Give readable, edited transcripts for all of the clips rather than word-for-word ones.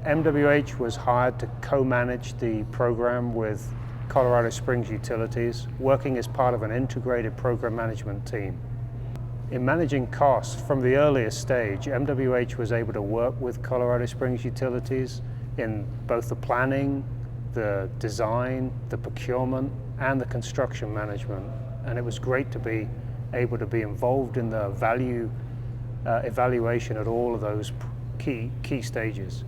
MWH was hired to co-manage the program with Colorado Springs Utilities, working as part of an integrated program management team. In managing costs from the earliest stage, MWH was able to work with Colorado Springs Utilities in both the planning, the design, the procurement, and the construction management. And it was great to be able to be involved in the value evaluation at all of those key stages.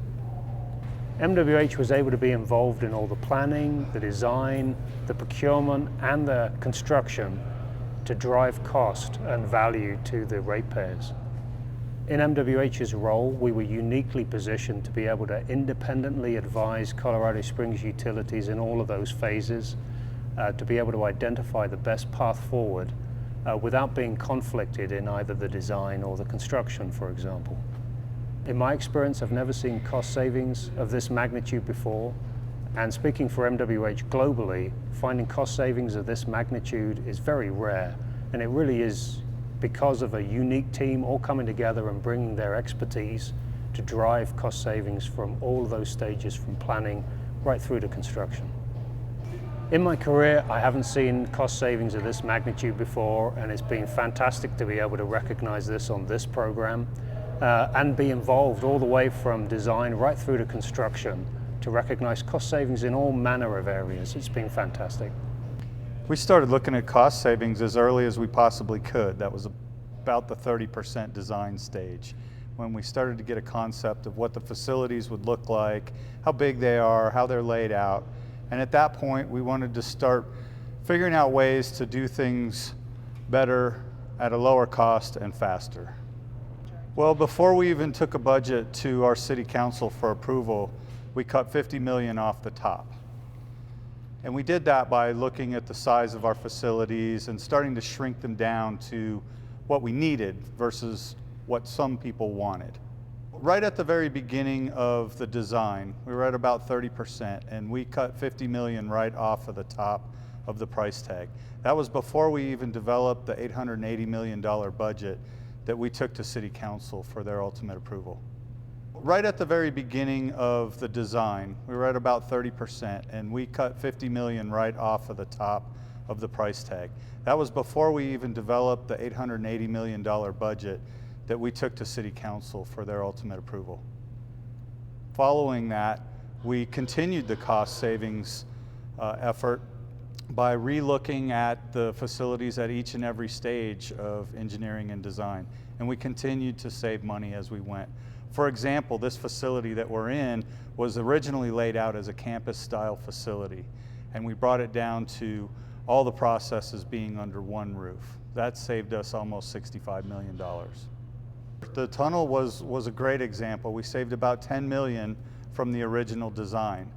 MWH was able to be involved in all the planning, the design, the procurement, and the construction to drive cost and value to the ratepayers. In MWH's role, we were uniquely positioned to be able to independently advise Colorado Springs Utilities in all of those phases, to be able to identify the best path forward without being conflicted in either the design or the construction, for example. In my experience, I've never seen cost savings of this magnitude before, and speaking for MWH globally, finding cost savings of this magnitude is very rare, and it really is because of a unique team all coming together and bringing their expertise to drive cost savings from all of those stages, from planning right through to construction. In my career, I haven't seen cost savings of this magnitude before, and it's been fantastic to be able to recognize this on this program and be involved all the way from design right through to construction to recognize cost savings in all manner of areas. It's been fantastic. We started looking at cost savings as early as we possibly could. That was about the 30% design stage, when we started to get a concept of what the facilities would look like, how big they are, how they're laid out. And at that point, we wanted to start figuring out ways to do things better at a lower cost and faster. Well, before we even took a budget to our city council for approval, we cut $50 million off the top. And we did that by looking at the size of our facilities and starting to shrink them down to what we needed versus what some people wanted. Right at the very beginning of the design, we were at about 30%, and we cut $50 million right off of the top of the price tag. That was before we even developed the $880 million budget that we took to City Council for their ultimate approval. Right at the very beginning of the design, we were at about 30%, and we cut $50 million right off of the top of the price tag. That was before we even developed the $880 million budget that we took to City Council for their ultimate approval. Following that, we continued the cost savings effort by re-looking at the facilities at each and every stage of engineering and design. And we continued to save money as we went. For example, this facility that we're in was originally laid out as a campus-style facility, and we brought it down to all the processes being under one roof. That saved us almost $65 million. The tunnel was a great example. We saved about $10 million from the original design.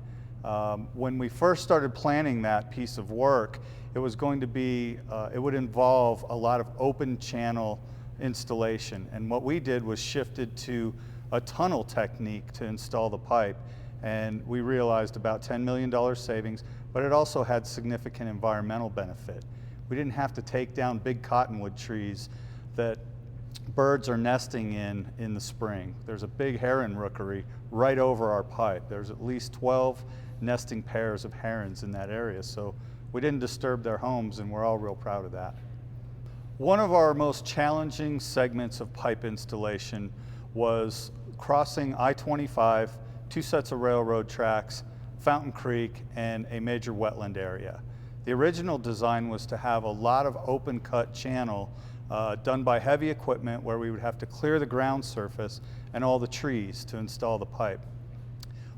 When we first started planning that piece of work, it was going to be, it would involve a lot of open channel installation. And what we did was shifted to a tunnel technique to install the pipe. And we realized about $10 million savings, but it also had significant environmental benefit. We didn't have to take down big cottonwood trees that birds are nesting in the spring. There's a big heron rookery right over our pipe. There's at least 12 nesting pairs of herons in that area, so we didn't disturb their homes, and we're all real proud of that. One of our most challenging segments of pipe installation was crossing I-25, 2 sets of railroad tracks, Fountain Creek, and a major wetland area. The original design was to have a lot of open cut channel done by heavy equipment, where we would have to clear the ground surface and all the trees to install the pipe.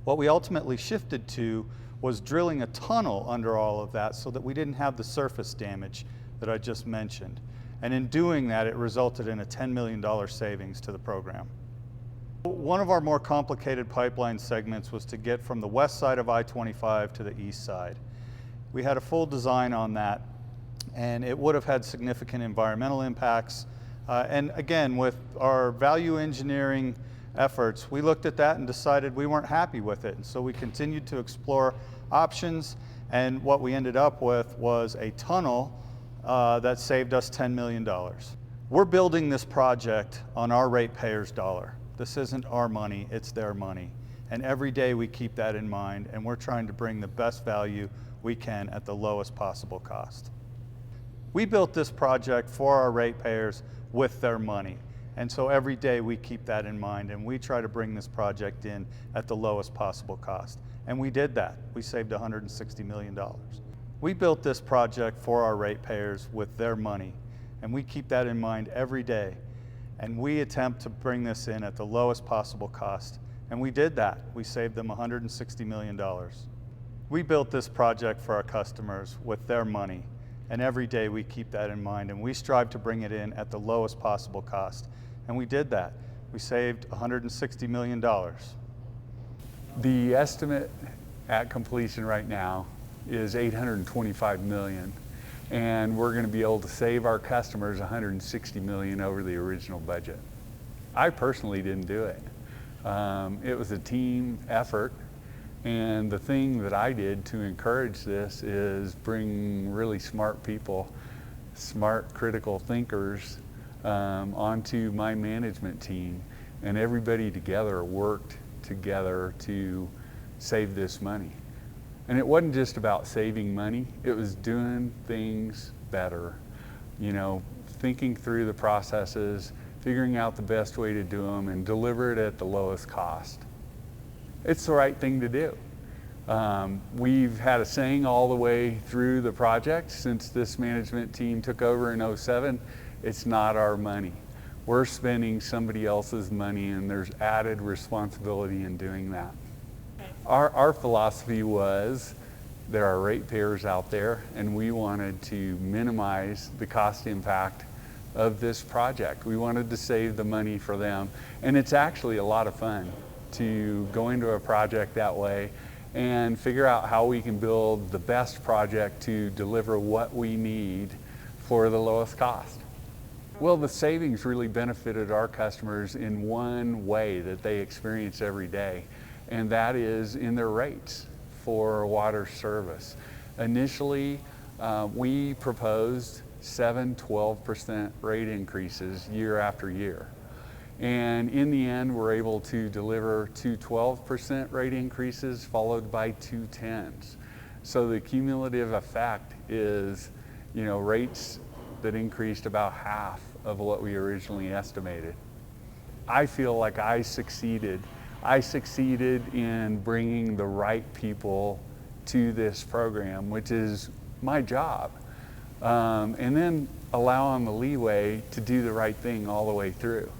What we ultimately shifted to was drilling a tunnel under all of that so that we didn't have the surface damage that I just mentioned. And in doing that, it resulted in a $10 million savings to the program. One of our more complicated pipeline segments was to get from the west side of I-25 to the east side. We had a full design on that, and it would have had significant environmental impacts. And again, with our value engineering efforts, we looked at that and decided we weren't happy with it. And so we continued to explore options, and what we ended up with was a tunnel that saved us $10 million. We're building this project on our ratepayers' dollar. This isn't our money, it's their money. And every day we keep that in mind, and we're trying to bring the best value we can at the lowest possible cost. We built this project for our ratepayers with their money. And so every day we keep that in mind, and we try to bring this project in at the lowest possible cost. And we did that. We saved $160 million. We built this project for our ratepayers with their money, and we keep that in mind every day. And we attempt to bring this in at the lowest possible cost. And we did that. We saved them $160 million. We built this project for our customers with their money, and every day we keep that in mind, and we strive to bring it in at the lowest possible cost. And we did that. We saved $160 million. The estimate at completion right now is $825 million, and we're going to be able to save our customers $160 million over the original budget. I personally didn't do it. It was a team effort, and the thing that I did to encourage this is bring really smart people, smart critical thinkers onto my management team, and everybody together worked together to save this money. And it wasn't just about saving money, it was doing things better. You know, thinking through the processes, figuring out the best way to do them, and deliver it at the lowest cost. It's the right thing to do. We've had a saying all the way through the project since this management team took over in '07, it's not our money. We're spending somebody else's money, and there's added responsibility in doing that. Our philosophy was there are ratepayers out there, and we wanted to minimize the cost impact of this project. We wanted to save the money for them, and it's actually a lot of fun to go into a project that way and figure out how we can build the best project to deliver what we need for the lowest cost. Well, the savings really benefited our customers in one way that they experience every day, and that is in their rates for water service. Initially, we proposed 7-12% rate increases year after year. And in the end, we're able to deliver 2 12% rate increases followed by 2 10s. So the cumulative effect is, you know, rates that increased about half of what we originally estimated. I feel like I succeeded. I succeeded in bringing the right people to this program, which is my job. And then allow them the leeway to do the right thing all the way through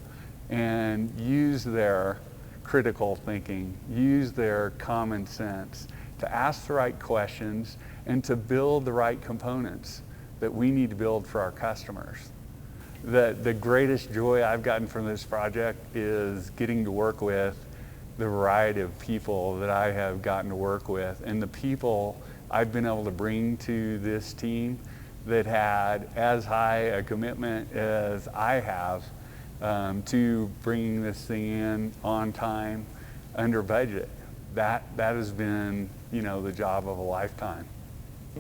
and use their critical thinking, use their common sense to ask the right questions and to build the right components that we need to build for our customers. The greatest joy I've gotten from this project is getting to work with the variety of people that I have gotten to work with, and the people I've been able to bring to this team that had as high a commitment as I have to bringing this thing in on time, under budget. That has been, you know, the job of a lifetime.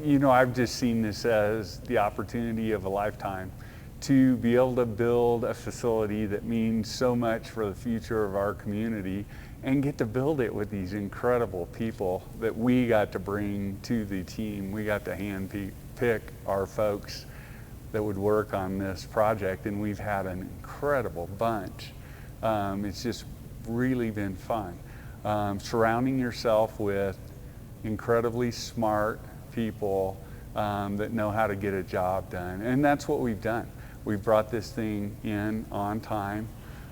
You know, I've just seen this as the opportunity of a lifetime to be able to build a facility that means so much for the future of our community and get to build it with these incredible people that we got to bring to the team. We got to handpick our folks that would work on this project, and we've had an incredible bunch. It's just really been fun. Surrounding yourself with incredibly smart people that know how to get a job done, and that's what we've done. We brought this thing in on time,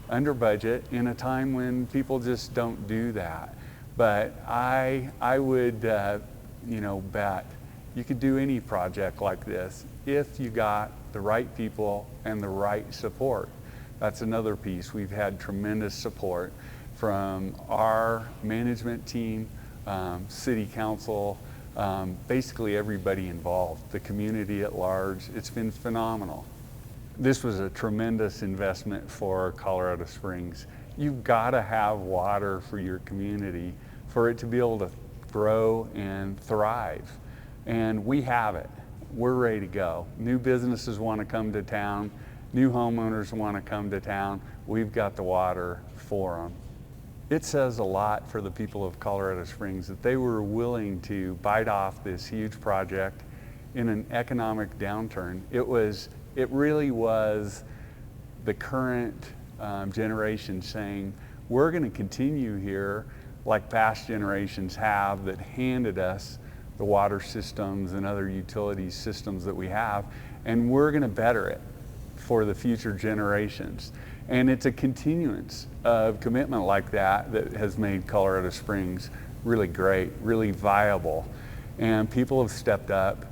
under budget, in a time when people just don't do that. But I would, you know, bet you could do any project like this if you got the right people and the right support. That's another piece. We've had tremendous support from our management team, city council, basically everybody involved, the community at large. It's been phenomenal. This was a tremendous investment for Colorado Springs. You've got to have water for your community for it to be able to grow and thrive. And we have it. We're ready to go. New businesses want to come to town. New homeowners want to come to town. We've got the water for them. It says a lot for the people of Colorado Springs that they were willing to bite off this huge project in an economic downturn. It really was the current generation saying, we're going to continue here like past generations have that handed us the water systems and other utility systems that we have, and we're going to better it for the future generations. And it's a continuance of commitment like that that has made Colorado Springs really great, really viable. And people have stepped up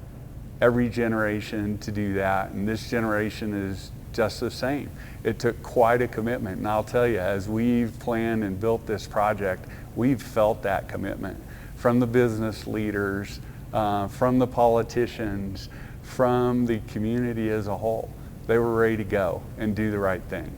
every generation to do that, and this generation is just the same. It took quite a commitment, and I'll tell you, as we've planned and built this project, we've felt that commitment from the business leaders, from the politicians, from the community as a whole. They were ready to go and do the right thing.